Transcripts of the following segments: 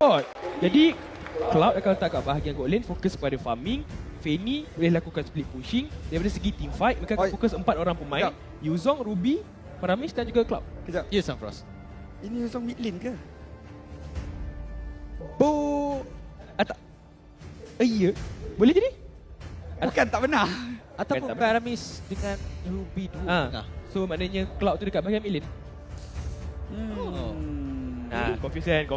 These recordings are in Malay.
Sport. Jadi Cloud akan letak kat bahagian gold lane, fokus pada farming. Fanny boleh lakukan split pushing. Daripada segi team fight, mereka akan fokus 4 orang pemain. Yuzong, Ruby, Paramis dan juga Cloud. Kejap. Ya, Sunfrost. Ini Yuzong mid lane ke? Tak. Ya. Boleh jadi? Bukan, tak benar. Ataupun tak Paramis dengan Ruby dua tengah. So maknanya Cloud tu dekat bahagian mid lane. Confuse.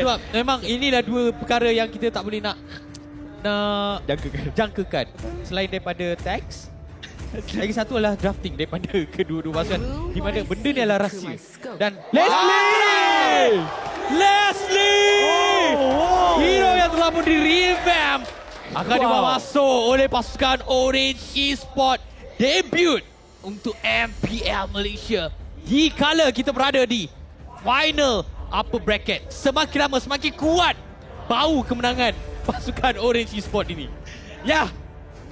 Sebab memang inilah dua perkara yang kita tak boleh nak jangkakan. Selain daripada tax, lagi satu adalah drafting daripada kedua-dua pasukan. Di mana benda ni adalah rahsia. Dan Leslie! Hero yang telah pun di-revamp akan dibawa masuk oleh pasukan Orange Esports. Debut untuk MPL Malaysia. Dikala kita berada di final upper bracket, semakin lama semakin kuat bau kemenangan pasukan Orange Esports ini. Ya,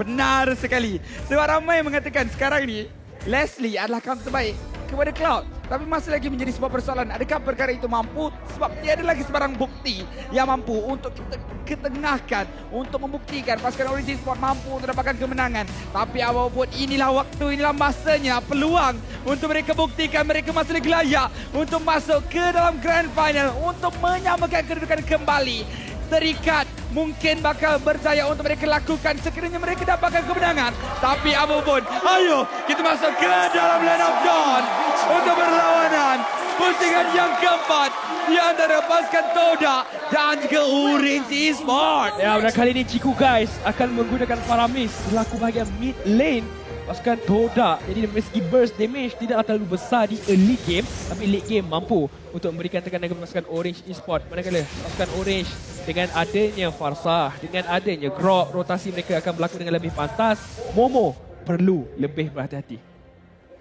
benar sekali. Sebab ramai mengatakan sekarang ni Leslie adalah counter terbaik kepada Cloud. Tapi masih lagi menjadi sebuah persoalan. Adakah perkara itu mampu? Sebab tiada lagi sebarang bukti yang mampu untuk kita ketengahkan, untuk membuktikan pasukan Orange Esports mampu untuk dapatkan kemenangan. Tapi apapun, inilah waktu, inilah masanya, peluang untuk mereka buktikan mereka masih lagi layak untuk masuk ke dalam Grand Final, untuk menyamakan kedudukan kembali. Terikat mungkin bakal berjaya untuk mereka lakukan sekiranya mereka dapatkan kemenangan. Tapi apapun, ayo kita masuk ke dalam Land of Dawn untuk berlawanan pusingan yang keempat di antara pasukan Toda dan juga Orange Esports. Ya, dan kali ini Ciku guys akan menggunakan Paramis selaku bahagian mid lane pasukan Toda. Jadi dari segi burst damage tidaklah terlalu besar di early game, tapi late game mampu untuk memberikan tekanan kepada pasukan Orange Esports. Manakala pasukan Orange dengan adanya Farsa, dengan adanya Grok, rotasi mereka akan berlaku dengan lebih pantas. Momo perlu lebih berhati-hati.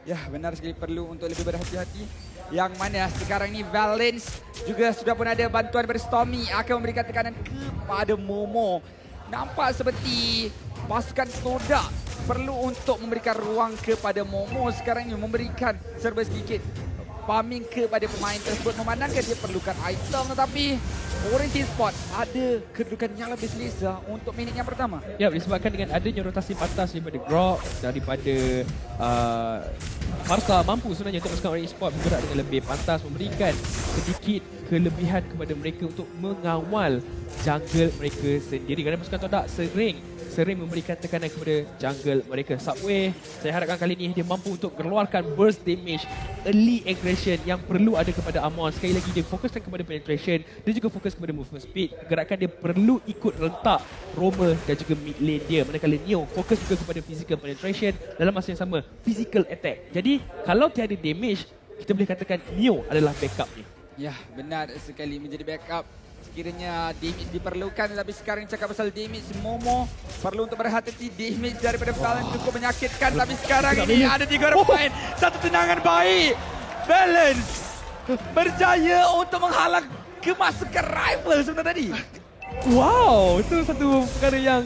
Ya, benar sekali, perlu untuk lebih berhati-hati. Yang mana sekarang ini Valence juga sudah pun ada bantuan dari Stormy akan memberikan tekanan kepada Momo. Nampak seperti pasukan Toda perlu untuk memberikan ruang kepada Momo sekarang ini, memberikan serba sedikit farming kepada pemain tersebut, memandangkan dia perlukan item, tetapi Orange Esports ada kedudukan yang lebih selesa untuk minit yang pertama. Ya, disebabkan dengan adanya rotasi pantas daripada Grok, daripada Farsa, mampu sebenarnya untuk pasukan Orange Esports bergerak dengan lebih pantas, memberikan sedikit kelebihan kepada mereka untuk mengawal jungle mereka sendiri. Kerana pasukan Todak sering memberikan tekanan kepada jungle mereka. Subway, saya harapkan kali ini dia mampu untuk keluarkan burst damage, early aggression yang perlu ada kepada Amon. Sekali lagi dia fokuskan kepada penetration, dia juga fokus kepada movement speed. Gerakan dia perlu ikut rentak Roamer dan juga mid lane dia. Manakala Neo fokus juga kepada physical penetration, dalam masa yang sama physical attack. Jadi kalau tiada damage, kita boleh katakan Neo adalah backup ni. Ya, benar sekali, menjadi backup sekiranya damage diperlukan. Tapi sekarang cakap pasal damage, Momo perlu untuk berhati-hati. Damage daripada Valen cukup menyakitkan. Tapi sekarang ini ada 3 orang pemain, satu tendangan baik. Balance berjaya untuk menghalang kemasukan rival sebentar tadi. Wow, itu satu perkara yang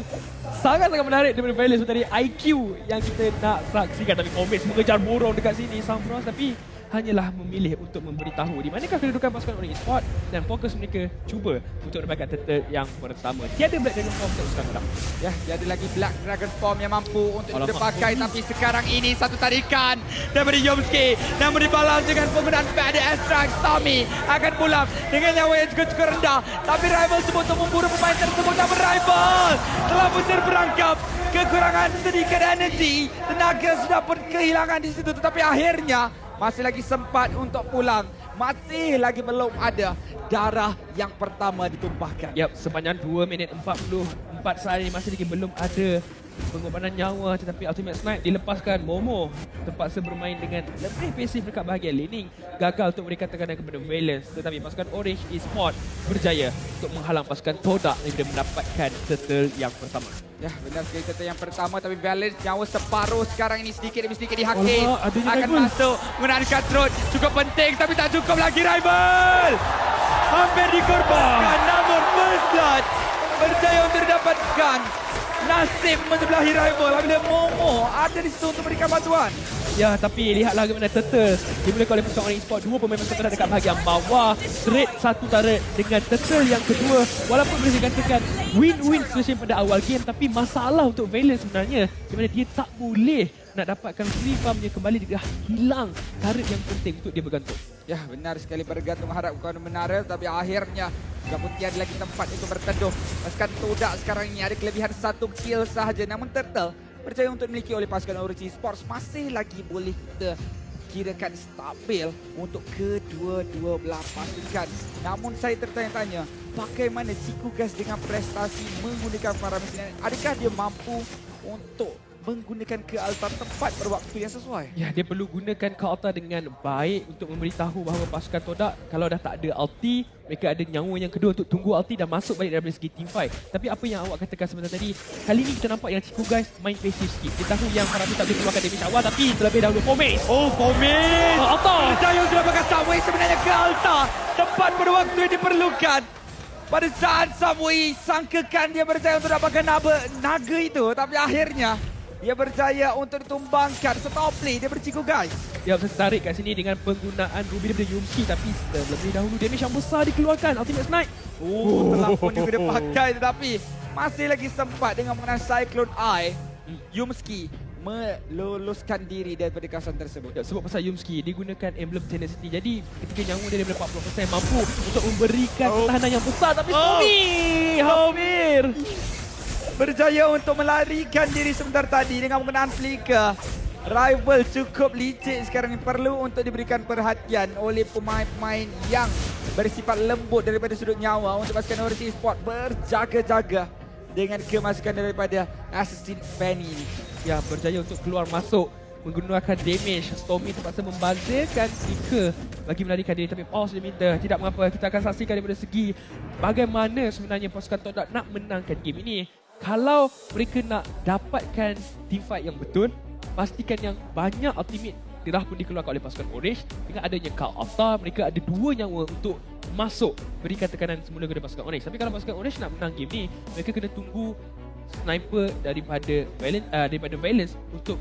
sangat-sangat menarik daripada Valence tadi. IQ yang kita nak saksikan, tapi Komet mengejar borong dekat sini Sunfrost, tapi hanyalah memilih untuk memberitahu di manakah kedudukan pasukan Orange Esports dan fokus mereka cuba untuk dapatkan turtle yang pertama. Tiada Black Dragon Form untuk pasukan Todak. Ya, tiada lagi Black Dragon Form yang mampu untuk dipakai. Tapi sekarang ini satu tarikan daripada Yomski, namun dibalas dengan penggunaan Bad Extract. Tommy akan pulang dengan nyawa yang cukup rendah. Tapi rival sebut untuk memburu pemain tersebut, namun rival telah pun terperangkap. Kekurangan sedikit energi, tenaga sudah pun kehilangan di situ. Tetapi akhirnya masih lagi sempat untuk pulang. Masih lagi belum ada darah yang pertama ditumpahkan. Yap, sepanjang 2 minit 44 saat ini masih lagi belum ada pengorbanan nyawa, tetapi Ultimate Snipe dilepaskan. Momo terpaksa bermain dengan lebih pasif dekat bahagian laning, gagal untuk memberikan tekanan kepada Valence, tetapi pasukan Orange Esports berjaya untuk menghalang pasukan Todak dan mendapatkan turtle yang pertama. Ya, benar sekali, turtle yang pertama. Tapi Valence nyawa separuh sekarang ini, sedikit demi sedikit dihakis. Akan masuk menggunakan cutthroat, cukup penting tapi tak cukup lagi. Rival hampir dikorbankan, namun First Blood berjaya untuk didapatkan. Nasib mensebelahi rival apabila Momo ada di situ untuk memberikan bantuan. Ya, tapi lihatlah bagaimana Turtle dimulakan oleh pasukan Orange Esports. Dua pemain pasukan Todak dekat bahagian bawah. Straight satu turret dengan Turtle yang kedua. Walaupun boleh dikatakan win-win situation pada awal game, tapi masalah untuk Valiant sebenarnya di mana dia tak boleh nak dapatkan free farmnya kembali. Dia dah hilang turret yang penting untuk dia bergantung. Ya, benar sekali, bergantung harap kawan menara, tapi akhirnya walaupun tiada lagi tempat untuk berteduh. Pasukan Todak sekarang ini ada kelebihan 1 kill sahaja, namun Turtle percaya untuk dimiliki oleh pasukan Orange Esports masih lagi boleh kita kirakan stabil untuk kedua-dua belah pasukan. Namun saya tertanya-tanya, bagaimana Ciku Gas dengan prestasi menggunakan para mesin? Adakah dia mampu untuk menggunakan ke altar tepat pada waktu yang sesuai? Ya, dia perlu gunakan ke altar dengan baik untuk memberitahu bahawa pasukan Todak kalau dah tak ada ulti, mereka ada nyawa yang kedua untuk tunggu ulti dan masuk balik dari segi team fight. Tapi apa yang awak katakan sebentar tadi, kali ini kita nampak yang Ciku Guys main passive sikit. Dia tahu yang Farabi tak boleh keluarkan damage awal, tapi terlebih dahulu Fomis. Oh, Fomis! Altar! Percaya sudah pakai Subway sebenarnya ke altar tepat pada waktu yang diperlukan. Pada saat Subway sangkakan dia berjaya untuk dapatkan naga itu, tapi akhirnya dia berjaya untuk ditumbangkan. Setop play dia berciku guys. Dia tertarik kat sini dengan penggunaan Ruby daripada Yumski, tapi terlebih dahulu damage yang besar dikeluarkan. Ultimate Snipe. Terlampau juga dia pakai, tetapi masih lagi sempat dengan menggunakan Cyclone Eye. Yumski meluluskan diri daripada kawasan tersebut. Ya, sebab pasal Yumski dia gunakan emblem tenacity. Jadi ketika nyawa dia daripada 40% mampu untuk memberikan pertahanan yang besar, tapi Hamir berjaya untuk melarikan diri sebentar tadi dengan menggunakan flicker. Rival cukup licik sekarang ini, perlu untuk diberikan perhatian oleh pemain-pemain yang bersifat lembut daripada sudut nyawa untuk pasukan Orange Esports berjaga-jaga dengan kemasukan daripada Assassin Fanny ini. Ya, berjaya untuk keluar masuk menggunakan damage. Stormy terpaksa membazirkan Flicker bagi melarikan diri, tapi pause dia minta. Tidak mengapa, kita akan saksikan daripada segi bagaimana sebenarnya pasukan Todak nak menangkan game ini. Kalau mereka nak dapatkan teamfight yang betul, pastikan yang banyak ultimate dirah pun dikeluarkan oleh pasukan Orange. Dengan adanya Call Altar, mereka ada 2 nyawa untuk masuk berikan tekanan semula kepada pasukan Orange. Tapi kalau pasukan Orange nak menang game ni, mereka kena tunggu sniper daripada Valence untuk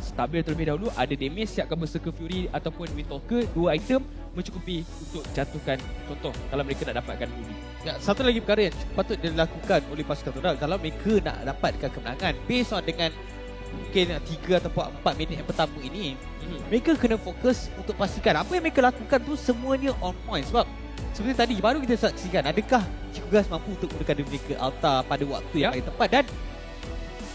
stabil terlebih dahulu. Ada damage, siapkan Berserker Fury ataupun Windtalker, 2 item mencukupi untuk jatuhkan contoh kalau mereka nak dapatkan Ruby. Ya, satu lagi perkara yang patut dilakukan oleh pasukan Todak kalau mereka nak dapatkan kemenangan based on dengan mungkin 3 ataupun 4 minit yang pertama ini, mereka kena fokus untuk pastikan apa yang mereka lakukan tu semuanya on point. Sebab seperti tadi baru kita saksikan, adakah Ciku Gas mampu untuk menggunakan diri ke altar pada waktu yang paling tepat, dan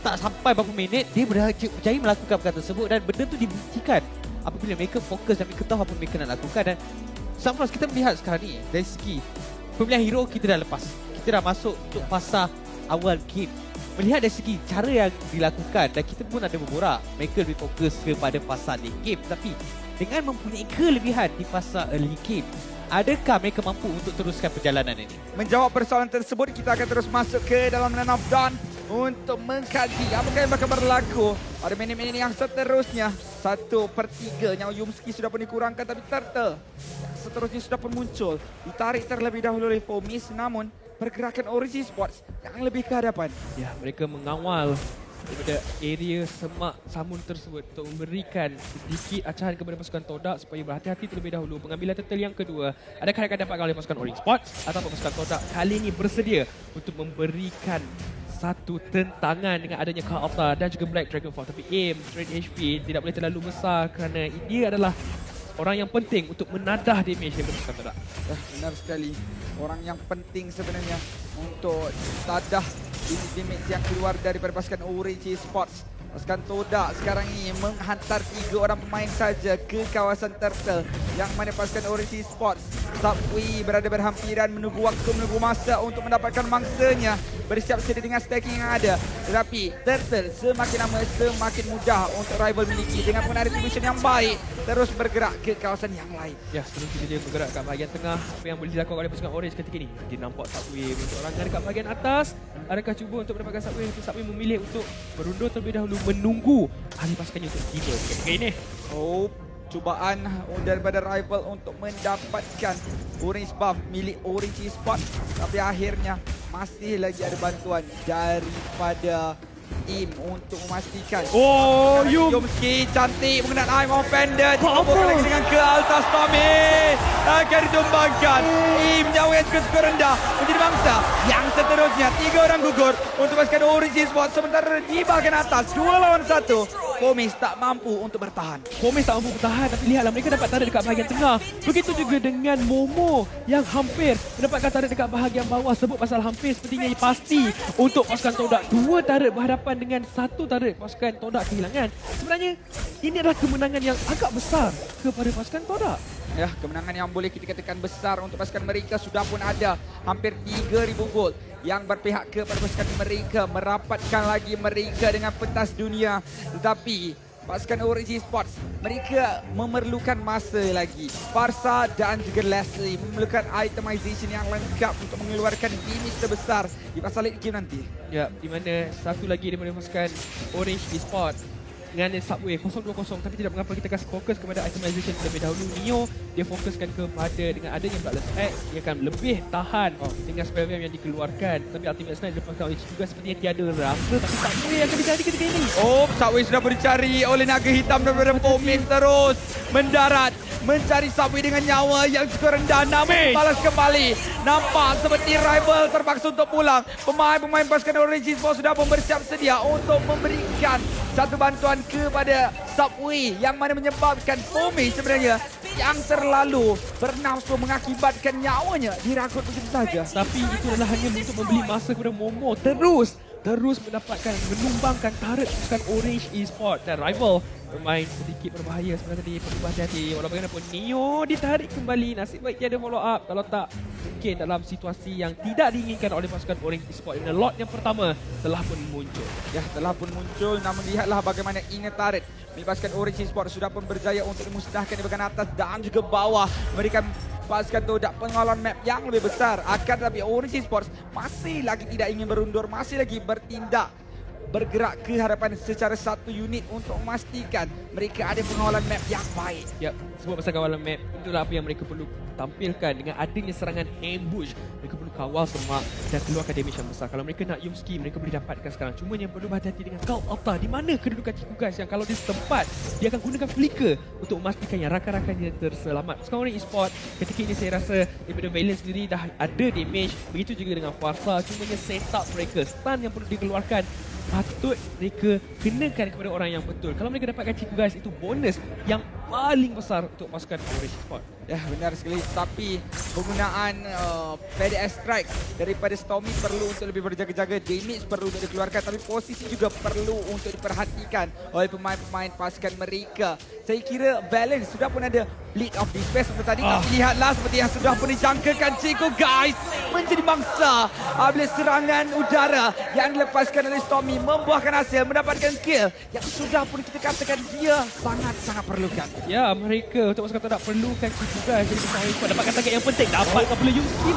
tak sampai berapa minit dia berjaya melakukan perkara tersebut, dan benda tu dibuktikan apabila mereka fokus dan mereka tahu apa mereka nak lakukan. Dan Samfrost, kita melihat sekarang ni dari segi pemilihan hero kita dah lepas, kita dah masuk untuk fasa awal game. Melihat dari segi cara yang dilakukan, dan kita pun ada berborak mereka lebih fokus kepada fasa late game, tapi dengan mempunyai kelebihan di fasa early game, adakah mereka mampu untuk teruskan perjalanan ini? Menjawab persoalan tersebut, kita akan terus masuk ke dalam Land of Dawn untuk mengkaji apakah yang bakal berlaku pada minit-minit yang seterusnya. 1/3 nyawa Yumski sudah pun dikurangkan, tapi Turtle seterusnya sudah pun muncul. Ditarik terlebih dahulu oleh Fomis, namun pergerakan Orange Esports yang lebih ke hadapan. Ya, mereka mengawal daripada area semak samun tersebut untuk memberikan sedikit acahan kepada pasukan Todak supaya berhati-hati terlebih dahulu. Pengambilan Turtle yang kedua, adakah akan dapatkan oleh pasukan Orange Esports ataupun pasukan Todak kali ini bersedia untuk memberikan satu tentangan dengan adanya Call Altar dan juga Black Dragonfall. Tapi aim, straight HP tidak boleh terlalu besar kerana dia adalah orang yang penting untuk menadah damage daripada pasukan Todak. Benar sekali, orang yang penting sebenarnya untuk tadah damage yang keluar daripada pasukan Orange Esports. Pasukan Todak sekarang ini menghantar 3 orang pemain saja ke kawasan Turtle, yang mana pasukan Orange Esports Subway berada berhampiran, menunggu waktu, menunggu masa untuk mendapatkan mangsanya, bersiap sedia dengan stacking yang ada. Tetapi Turtle semakin lama semakin mudah untuk rival miliki dengan menggunakan retribution yang baik, terus bergerak ke kawasan yang lain. Ya, sebelum kita dia bergerak kat bahagian tengah, apa yang boleh dilakukan oleh pasukan Orange ketika ini? Dia nampak Subway untuk orang dekat bahagian atas. Adakah cuba untuk mendapatkan Subway? Subway memilih untuk berundur terlebih dahulu, menunggu ahli pasukannya untuk tiba ketika ini. Oh, cubaan daripada rival untuk mendapatkan orange buff milik Orange Esports, tapi akhirnya masih lagi ada bantuan daripada Im untuk memastikan. Oh, Yumski cantik mengenai Eye of Pendant. Dikumpulkan lagi dengan ke atas Tommy. Akan ditumbangkan. Im jauh skor rendah menjadi bangsa. Yang seterusnya 3 orang gugur untuk pasukan Orange Esports. Sementara di bahagian atas 2 lawan 1. Komis tak mampu untuk bertahan. Komis tak mampu bertahan, tapi lihatlah mereka dapat tarik dekat bahagian tengah. Begitu juga dengan Momo yang hampir mendapatkan tarik dekat bahagian bawah. Sebut pasal hampir sepertinya pasti untuk pasukan Todak. 2 tarik berhadapan dengan 1 tarik pasukan Todak kehilangan. Sebenarnya ini adalah kemenangan yang agak besar kepada pasukan Todak. Ya, kemenangan yang boleh kita katakan besar untuk pasukan mereka sudah pun ada hampir 3,000 gol yang berpihak kepada pasukan mereka, merapatkan lagi mereka dengan pentas dunia. Tetapi pasukan Orange Esports mereka memerlukan masa lagi. Farsa dan juga Leslie memerlukan itemization yang lengkap untuk mengeluarkan damage terbesar di pasal late game nanti. Ya, di mana satu lagi daripada pasukan Orange Esports dengan Subway 0-2-0, tapi tidak mengapa kita kasih fokus kepada itemization terlebih dahulu. Neo dia fokuskan kepada dengan adanya Bloodless X, dia akan lebih tahan dengan spell yang dikeluarkan. Tapi Ultimate Snipe dilepaskan oleh juga sepertinya tiada rasa, tapi Subway akan dicari ketika ini. Oh, Subway sudah dicari oleh naga hitam daripada Pomin, terus mendarat mencari Subway dengan nyawa yang cukup rendah, namun balas kembali. Nampak seperti rival terpaksa untuk pulang. Pemain-pemain pasukan Orange Esports sudah pun bersiap sedia untuk memberikan satu bantuan kepada Subway yang mana menyebabkan Pomi sebenarnya yang terlalu bernafsu mengakibatkan nyawanya diragut begitu saja. Tapi itu adalah hanya untuk membeli masa kepada Momo. Terus mendapatkan, menumbangkan turret pasukan Orange Esports dan rival bermain sedikit berbahaya sebenarnya tadi, perlu hati-hati. Walau bagaimanapun Neo ditarik kembali, nasib baik dia ada follow up. Kalau tak, mungkin dalam situasi yang tidak diinginkan oleh pasukan Orange Esports. Dan lot yang pertama telah pun muncul. Ya, telah pun muncul, namun lihatlah bagaimana inner turret milik pasukan Orange Esports sudah pun berjaya untuk dimusnahkan di bahagian atas dan juga bawah, memberikan pasukan Todak pengalaman map yang lebih besar. Akan tetapi Orange Esports masih lagi tidak ingin berundur, masih lagi bertindak, bergerak ke hadapan secara satu unit untuk memastikan mereka ada pengawalan map yang baik. Ya, sebab pasal kawalan map, itulah apa yang mereka perlu tampilkan. Dengan adanya serangan ambush, mereka perlu kawal semak dan keluarkan damage yang besar. Kalau mereka nak Yumski, mereka boleh dapatkan sekarang. Cuma yang perlu berhati-hati dengan Cult Altar. Di mana kedudukan Ciku Guys yang kalau dia setempat, dia akan gunakan flicker untuk memastikan yang rakan-rakannya terselamat. Sekarang Orange Esports, ketika ini saya rasa daripada Valiant sendiri dah ada damage. Begitu juga dengan Farsa. Cumanya setup mereka, stun yang perlu dikeluarkan patut mereka kenakan kepada orang yang betul. Kalau mereka dapatkan Ciku Guys, itu bonus yang paling besar untuk pasukan Orange Esports. Ya, benar sekali. Tapi penggunaan PDS strike daripada Stormy perlu untuk lebih berjaga-jaga. Damage perlu untuk dikeluarkan, tapi posisi juga perlu untuk diperhatikan oleh pemain-pemain pasukan mereka. Saya kira Valence sudah pun ada Bleed of Despair seperti tadi. Tapi lihatlah seperti yang sudah pun dijangkakan, Ciku Guys menjadi bangsa apabila serangan udara yang dilepaskan oleh Stormy membuahkan hasil, mendapatkan kill yang sudah pun kita katakan dia sangat-sangat perlukan. Ya, mereka untuk pasukan Todak perlukan Ciku Guys. Jadi pasukan Orange Esports dapatkan target yang penting. Dapatkan pula Yumski.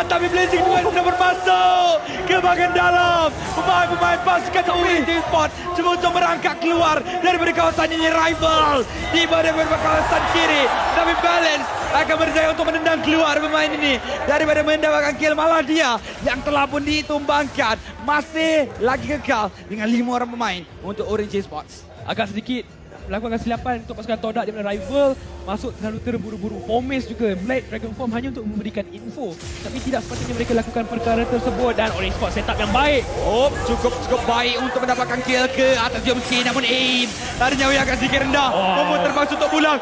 Tapi Blazing Duel sudah bermasuk ke bahagian dalam. Pemain-pemain pasukan Orange Esports cuba untuk merangkak keluar daripada kawasan ini. Rival di bahagian kawasan kiri, tapi Balance akan berjaya untuk menendang keluar pemain ini daripada mendapatkan kill. Malah dia yang telah pun ditumbangkan masih lagi kekal dengan 5 orang pemain untuk Orange Esports. Agak sedikit melakukan kesilapan untuk pasukan Todak di mana rival masuk terlalu terburu-buru. Homes juga Blade Dragon Form hanya untuk memberikan info, tapi tidak sepatutnya mereka lakukan perkara tersebut. Dan Orange Esports setup yang baik. Cukup baik untuk mendapatkan kill ke atas Yomski, namun aim tadinya yang agak sedikit rendah. Momo terpaksa untuk pulang.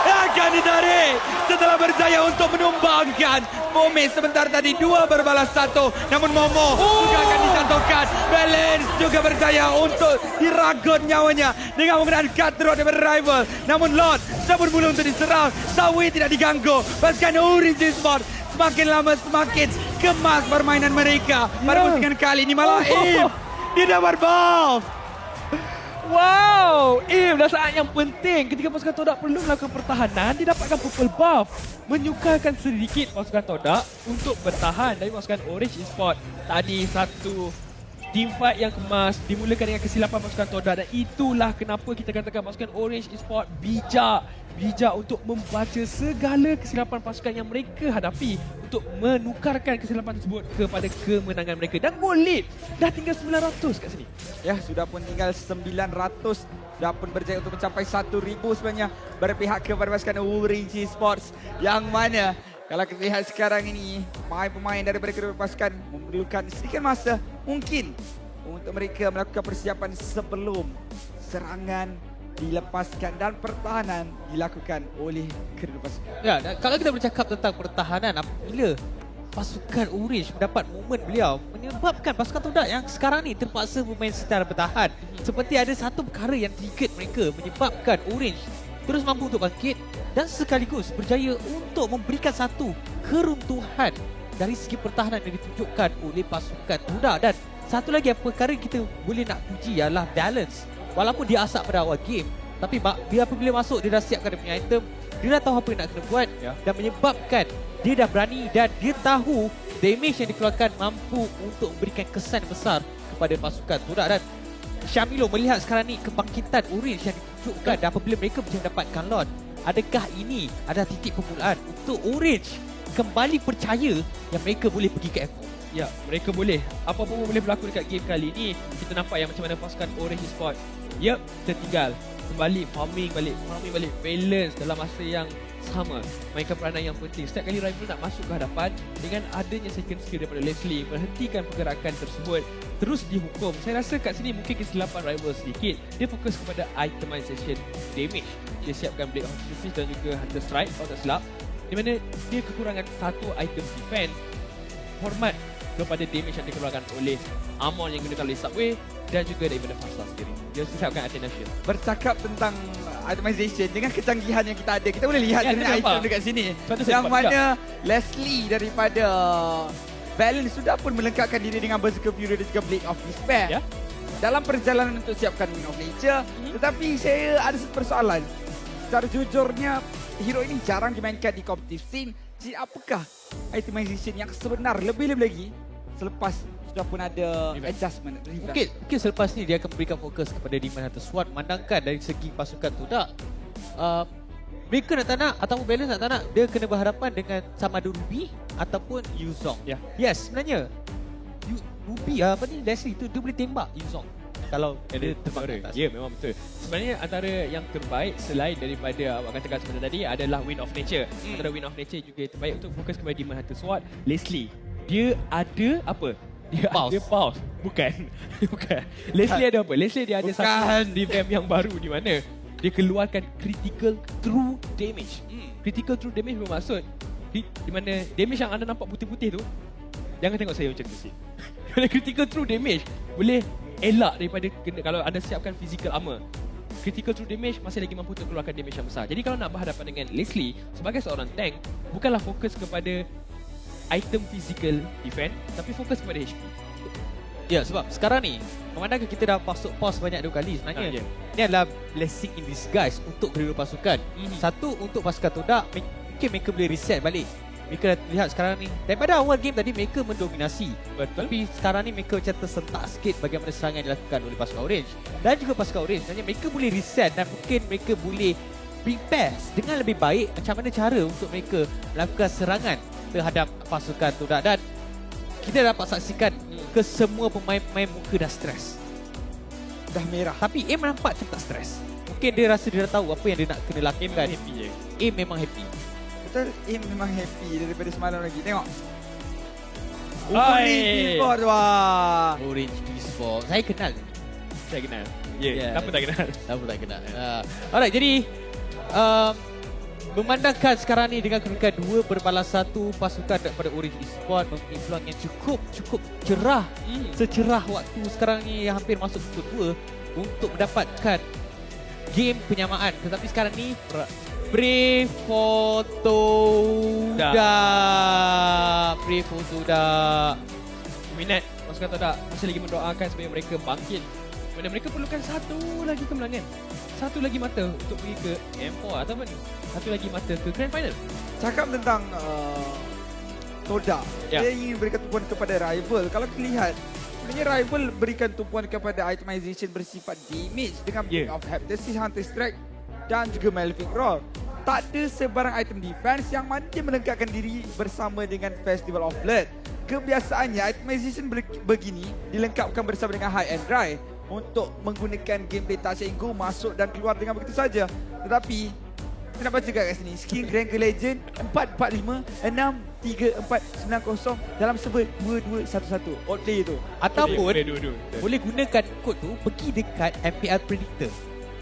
Akan ditarik setelah berjaya untuk menumbangkan Momo. Sebentar tadi 2 berbalas 1, namun Momo juga akan dijatuhkan. Balance juga berjaya untuk diragut nyawanya dengan menggunakan cutthroat daripada rival. Namun Lord sudah bermula untuk diserang. Sawi tidak diganggu. Pasukan Orange Esports semakin lama semakin kemas permainan mereka. Pada pusingan kali ini malah dia dapat buff. Wow, dah saat yang penting ketika pasukan Todak perlu melakukan pertahanan, dia dapatkan purple buff, menyukarkan sedikit pasukan Todak untuk bertahan dari pasukan Orange Esports. Tadi satu Teamfight yang kemas dimulakan dengan kesilapan pasukan Todak, dan itulah kenapa kita katakan pasukan Orange Esports bijak untuk membaca segala kesilapan pasukan yang mereka hadapi untuk menukarkan kesilapan tersebut kepada kemenangan mereka. Dan gol lead dah tinggal 900 kat sini. Ya, sudah pun tinggal 900. Sudah pun berjaya untuk mencapai 1000 sebenarnya berpihak kepada pasukan Orange Esports, yang mana kalau kita lihat sekarang ini, pemain-pemain daripada kedua pasukan memerlukan sedikit masa mungkin untuk mereka melakukan persiapan sebelum serangan dilepaskan dan pertahanan dilakukan oleh kedua pasukan. Ya, dan kalau kita bercakap tentang pertahanan, apabila pasukan Orange mendapat momen beliau menyebabkan pasukan Todak yang sekarang ni terpaksa bermain secara bertahan. Seperti ada satu perkara yang trigger mereka menyebabkan Orange terus mampu untuk bangkit dan sekaligus berjaya untuk memberikan satu keruntuhan dari segi pertahanan yang ditunjukkan oleh pasukan Todak. Dan satu lagi yang perkara kita boleh nak puji ialah balance. Walaupun dia asap pada awal game, tapi dia apabila masuk dia dah siapkan dia punya item, dia dah tahu apa yang nak kena buat, dan menyebabkan dia dah berani dan dia tahu damage yang dikeluarkan mampu untuk memberikan kesan besar kepada pasukan Todak. Dan Syamilo melihat sekarang ni kebangkitan Orange yang ditunjukkan dan apabila mereka bisa mendapatkan Lord, adakah ini adalah titik permulaan untuk Orange kembali percaya yang mereka boleh pergi ke F4? Ya, mereka boleh. Apa-apa pun boleh berlaku dekat game kali ni. Kita nampak yang macam mana pasukan Orange Esports, tertinggal. Kembali farming balik, balance dalam masa yang sama, mainkan peranan yang penting. Setiap kali rival nak masuk ke hadapan, dengan adanya second skill daripada Leslie menghentikan pergerakan tersebut, terus dihukum. Saya rasa kat sini mungkin kesilapan rival sedikit. Dia fokus kepada itemization damage. Dia siapkan Blade of Justice dan juga Hunter Strike kalau tak silap, di mana dia kekurangan satu item defense. Hormat kepada damage yang dikeluarkan oleh armor yang digunakan oleh Subway dan juga daripada Fasta sendiri. Dia siapkan Athena Shield. Bercakap tentang itemization, dengan kecanggihan yang kita ada, kita boleh lihat Ya, jenis item dekat sini. Yang mana Leslie daripada Balance sudah pun melengkapkan diri dengan Berserker Fury dan juga Blade of Despair. Ya. Dalam perjalanan untuk siapkan Wind of Nature. Tetapi saya ada satu persoalan. Secara jujurnya, hero ini jarang dimainkan di competitive scene. Jadi apakah itemization yang sebenar lebih-lebih lagi selepas sudah pun ada adjustment? Mungkin selepas ni dia akan memberikan fokus kepada Demon Hunter Sword. Memandangkan dari segi pasukan Todak, mereka nak tak nak ataupun Balance nak tak nak, dia kena berhadapan dengan sama ada Ruby ataupun Yuzong. Ya. Yes, sebenarnya Ruby Leslie tu dia boleh tembak Yuzong kalau dia terbang ke atas. Ya, memang betul. Sebenarnya antara yang terbaik selain daripada awak katakan sebentar tadi adalah Wind of Nature. Antara Wind of Nature juga yang terbaik untuk fokus kepada Demon Hunter Sword. Leslie, dia ada apa? Dia Pulse. ada pulse. Bukan. Bukan. Leslie ada apa? Leslie dia ada satu revamp yang baru di mana dia keluarkan critical true damage. Critical true damage bermaksud di mana damage yang anda nampak putih-putih tu, jangan tengok saya macam tu sih. Critical true damage boleh elak daripada kalau anda siapkan physical armor. Critical true damage masih lagi mampu untuk keluarkan damage yang besar. Jadi kalau nak berhadapan dengan Leslie sebagai seorang tank, bukanlah fokus kepada item physical defense, tapi fokus kepada HP. Ya, sebab sekarang ni memandangkan kita dah masuk pause banyak 2 kali sebenarnya. Ini adalah blessing in disguise untuk kedua pasukan. Satu, untuk pasukan Todak, mungkin mereka boleh reset balik. Mereka dah lihat sekarang ni, daripada awal game tadi mereka mendominasi. Betul. Tapi sekarang ni mereka macam tersentak sikit bagaimana serangan yang dilakukan oleh pasukan Orange. Dan juga pasukan Orange, sebenarnya mereka boleh reset dan mungkin mereka boleh prepare dengan lebih baik macam mana cara untuk mereka melakukan serangan terhadap pasukan Todak. Dan kita dapat saksikan ke semua pemain-pemain muka dah stres. Dah merah. Tapi Aim nampak macam tak stres. Mungkin dia rasa dia dah tahu apa yang dia nak kena lakukan. Aim happy je. Aim memang happy. Betul, Im memang happy daripada semalam lagi. Tengok. Oi. Esports, wah. Orange Esports. Saya kenal ni. Saya kenal. Ya, Yeah. kenapa tak kenal? Kenapa tak kenal? Alright, jadi memandangkan sekarang ni dengan kedudukan 2 berbalas 1, pasukan daripada Orange Esports mempunyai peluang yang cukup cerah. Secerah waktu sekarang ni yang hampir masuk pukul 2 untuk mendapatkan game penyamaan. Tetapi sekarang ni Brave Photo dah. Minat pasukan Todak masih lagi mendoakan supaya mereka bangkit. Mana mereka perlukan satu lagi kemenangan. Satu lagi mata untuk pergi ke M4 ataupun satu lagi mata ke Grand Final. Cakap tentang Todak, Ya. dia ingin berikan tumpuan kepada rival. Kalau kita lihat Sebenarnya rival berikan tumpuan kepada itemization bersifat damage dengan Blink of Heptasis, Hunter Strike dan juga Malefic Roar. Tak ada sebarang item defense yang mana dia melengkapkan diri bersama dengan Festival of Blood. Kebiasaannya itemization begini dilengkapkan bersama dengan High and Dry untuk menggunakan gameplay touch and go, masuk dan keluar dengan begitu saja. Tetapi kita nak baca kat sini, skin Grand Legend 445 63490 dalam server 2211 old play tu. Ataupun Dua. boleh gunakan kod tu pergi dekat MPL Predictor.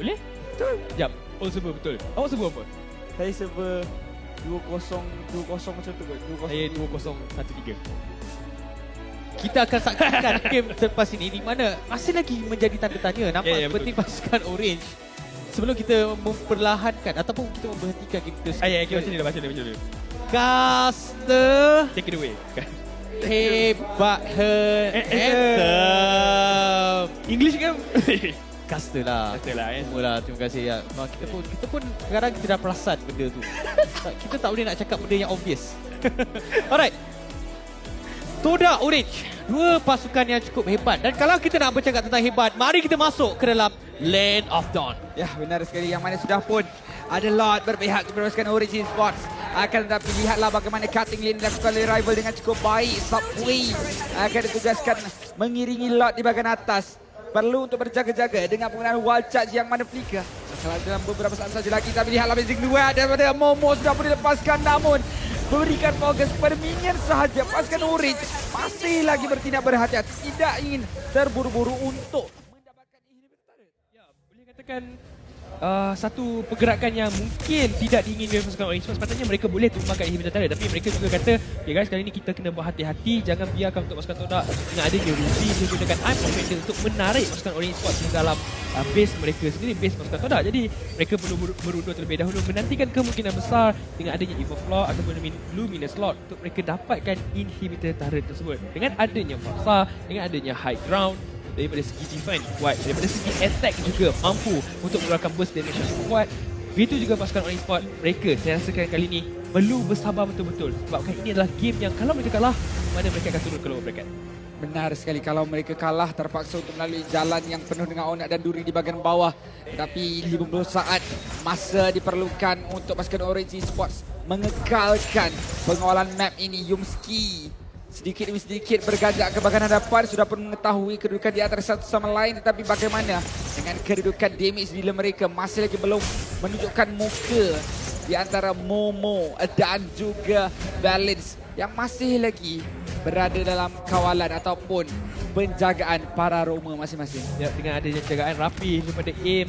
Boleh? Betul. Jap. Oh server betul. Awak server apa? Saya server 2020 macam tu kot. 20. Saya 2013. Kita akan saksikan game selepas ini di mana masih lagi menjadi tanda tanya. Nampak Ya, seperti pasukan Orange sebelum kita memperlahankan ataupun kita memberhentikan game kita. Baca dia. Caster Take it away. hebat handsome. English kan? Caster lah. Caster lah, Mula, terima kasih ya. Kita pun sekarang kita dah perasan benda tu. Kita tak boleh nak cakap benda yang obvious. Alright. Toda Orange, dua pasukan yang cukup hebat. Dan kalau kita nak bercakap tentang hebat, mari kita masuk ke dalam Land of Dawn. Ya, benar sekali. Yang mana sudah pun ada lot berpihak kepada pasukan Orange Esports. Akan tetapi lihatlah bagaimana cutting lane dilakukan oleh rival dengan cukup baik. Subway akan ditugaskan mengiringi lot di bahagian atas. Perlu untuk berjaga-jaga dengan penggunaan wild charge yang mana Flicker. Kalau dalam beberapa saat saja lagi, tapi lihatlah Blazing Duet daripada Momo sudah pun dilepaskan, namun berikan fokus kepada minion sahaja. Pasukan Orange masih lagi bertindak berhati-hati, tidak ingin terburu-buru untuk mendapatkan inhibitor turret. Ya, boleh katakan satu pergerakan yang mungkin tidak diinginkan pasukan Orange. Sepatutnya mereka boleh tumbangkan inhibitor turret, tapi mereka juga kata, okay guys, kali ini kita kena berhati-hati, jangan biarkan untuk pasukan Todak dengan adanya Ruby dia gunakan Iron Offender untuk menarik pasukan Orange Sports ke dalam base mereka sendiri, base pasukan Todak. Jadi mereka perlu berundur terlebih dahulu, menantikan kemungkinan besar dengan adanya Evo-Floor ataupun Luminous Lord untuk mereka dapatkan inhibitor turret tersebut. Dengan adanya Farsa, dengan adanya High Ground, daripada segi defense kuat, daripada segi attack juga mampu untuk mengeluarkan burst damage yang kuat. Begitu juga pasukan Orange Sport, mereka saya rasakan kali ini perlu bersabar betul-betul sebabkan ini adalah game yang kalau mereka kalah, mana mereka akan turun ke lower bracket. Benar sekali, kalau mereka kalah terpaksa untuk melalui jalan yang penuh dengan onak dan duri di bahagian bawah. Tetapi 50 saat masa diperlukan untuk pasukan Orange Esports mengekalkan pengawalan map ini. Yumski sedikit demi sedikit berganjak ke bahagian hadapan, sudah pun mengetahui kedudukan di antara satu sama lain. Tetapi bagaimana dengan kedudukan damage dealer mereka masih lagi belum menunjukkan muka di antara Momo dan juga Balance yang masih lagi berada dalam kawalan ataupun penjagaan para Roma masing-masing. Ya, dengan adanya jagaan rapi daripada aim,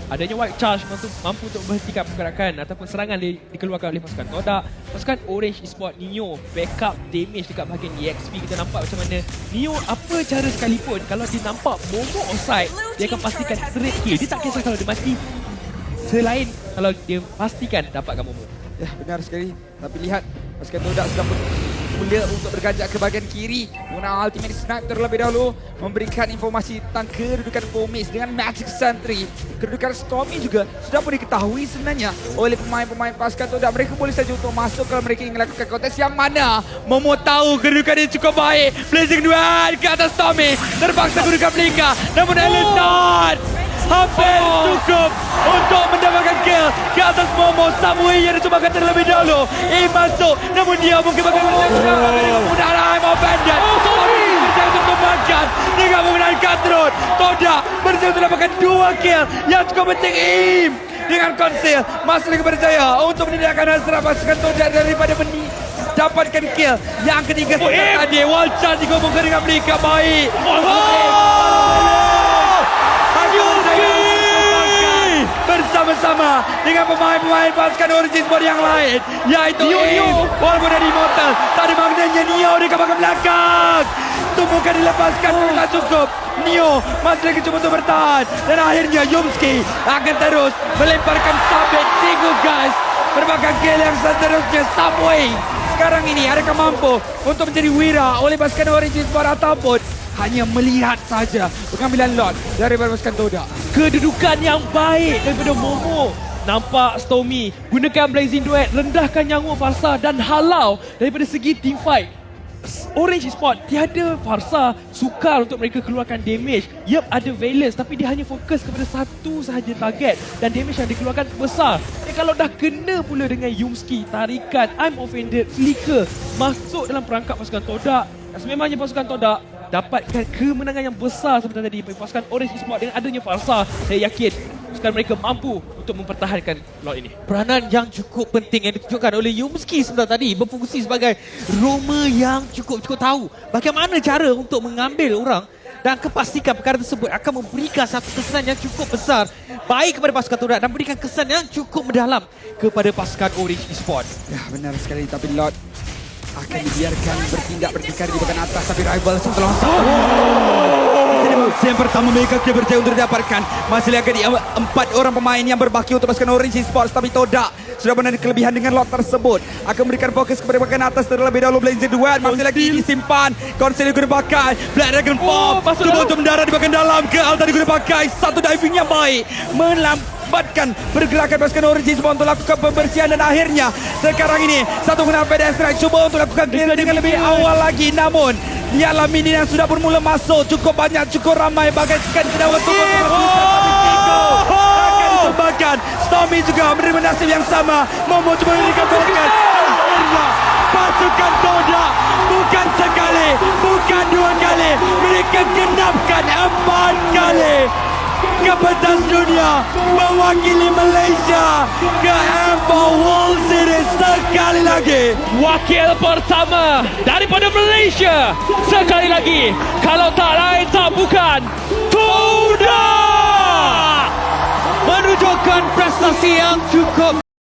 adanya white charge mampu untuk menghentikan pergerakan ataupun serangan dikeluarkan oleh pasukan Todak. Pasukan Orange Esports Neo backup damage dekat bahagian EXP. Kita nampak macam mana Neo apa cara sekalipun kalau dia nampak Momo offside, dia akan pastikan straight kill. Dia tak kisah kalau dia mati, selain kalau dia pastikan dapatkan Momo. Ya, benar sekali. Tapi lihat pasukan Todak sudah pun mula untuk berganjak ke bahagian kiri menggunakan ultimate snipe terlebih dahulu, memberikan informasi tentang kedudukan Gomez dengan Magic Sentry. Kedudukan Stormy juga sudah pun diketahui sebenarnya oleh pemain-pemain pasukan Todak. Mereka boleh saja untuk masuk kalau mereka ingin melakukan kontes yang mana Momo tahu kedudukan dia cukup baik. Blazing Duel ke atas Stormy, terpaksa gunakan Blinka, namun Alistar hampir cukup untuk mendapatkan kill ke atas Momo. Samuel yang dicobakan terlebih dahulu, masuk, namun dia mungkin bakal kemudahan I'm offended. Berjaya untuk membangkan dengan menggunakan Cutthroat. Todak berjaya untuk dapatkan 2 kill yang cukup penting. Dengan Conceal masih lagi berjaya untuk menindakkan hasrat pasukan Todak daripada dapatkan kill yang ketiga. Tadi wall charge digabungkan dengan Blika. Baik. Bersama-sama dengan pemain-pemain pasukan Orange Esports yang lain, yaitu Neo. Walaupun dari Immortal, tak ada maknanya Neo di kawasan belakang. Tumpukan dilepaskan, tak cukup. Neo masih lagi cuba untuk bertahan. Dan akhirnya Yumski akan terus melemparkan sabit 3 guys. Merupakan kill yang seterusnya. Subway sekarang ini adakah mampu untuk menjadi wira oleh pasukan Orange Esports ataupun hanya melihat saja pengambilan lot daripada pasukan Todak? Kedudukan yang baik daripada Momo. Nampak Stormy gunakan Blazing Duet, rendahkan nyawa Farsa dan halau daripada segi team fight. Orange Esport tiada farsa sukar untuk mereka keluarkan damage. Yep, ada Valence tapi dia hanya fokus kepada satu sahaja target dan damage yang dikeluarkan besar. Dan kalau dah kena pula dengan Yumski, tarikan, I'm Offended, Flicker masuk dalam perangkap pasukan Todak. Dan sememangnya pasukan Todak dapatkan kemenangan yang besar seperti tadi. Pasukan Orange Esport dengan adanya farsa, saya yakin pasukan mereka mampu untuk mempertahankan lot ini. Peranan yang cukup penting yang ditunjukkan oleh Yumski sebentar tadi berfungsi sebagai Roma yang cukup tahu bagaimana cara untuk mengambil orang dan kepastikan perkara tersebut akan memberikan satu kesan yang cukup besar baik kepada pasukan Todak dan memberikan kesan yang cukup mendalam kepada pasukan Orange Esport. Ya, benar sekali, tapi Lord akan dibiarkan bertindak berdikari di bagian atas, tapi rival langsung terlontar. Jadi misi yang pertama mereka kira berjaya untuk didapatkan. Masih lagi di 4 orang pemain yang berbaki untuk pasukan Orange Esports, tapi Todak sudah benar kelebihan dengan lot tersebut. Akan memberikan fokus kepada bagian atas terlebih dahulu. Blazer Duet masih lagi disimpan. Konsil digunakan pakai. Black Dragon Pop cuba untuk mendarat di bagian dalam. Ke Alta digunakan pakai. Satu diving yang baik melambatkan pergerakan pasukan Orange Esports untuk lakukan pembersihan dan akhirnya sekarang ini satu guna pedestrian cuba untuk lakukan clear dengan lebih awal lagi, namun dialah mini yang sudah bermula masuk cukup banyak, cukup ramai bagaikan kedawan tubuh akan dikembangkan. Stormy juga menerima nasib yang sama, Momo cuba dikembangkan. Akhirnya pasukan Todak bukan sekali, bukan 2 kali, mereka genapkan 4 kali ke pentas dunia mewakili Malaysia ke Amber World Series sekali lagi. Wakil pertama daripada Malaysia sekali lagi, kalau tak lain tak bukan Todak, Menunjukkan prestasi yang cukup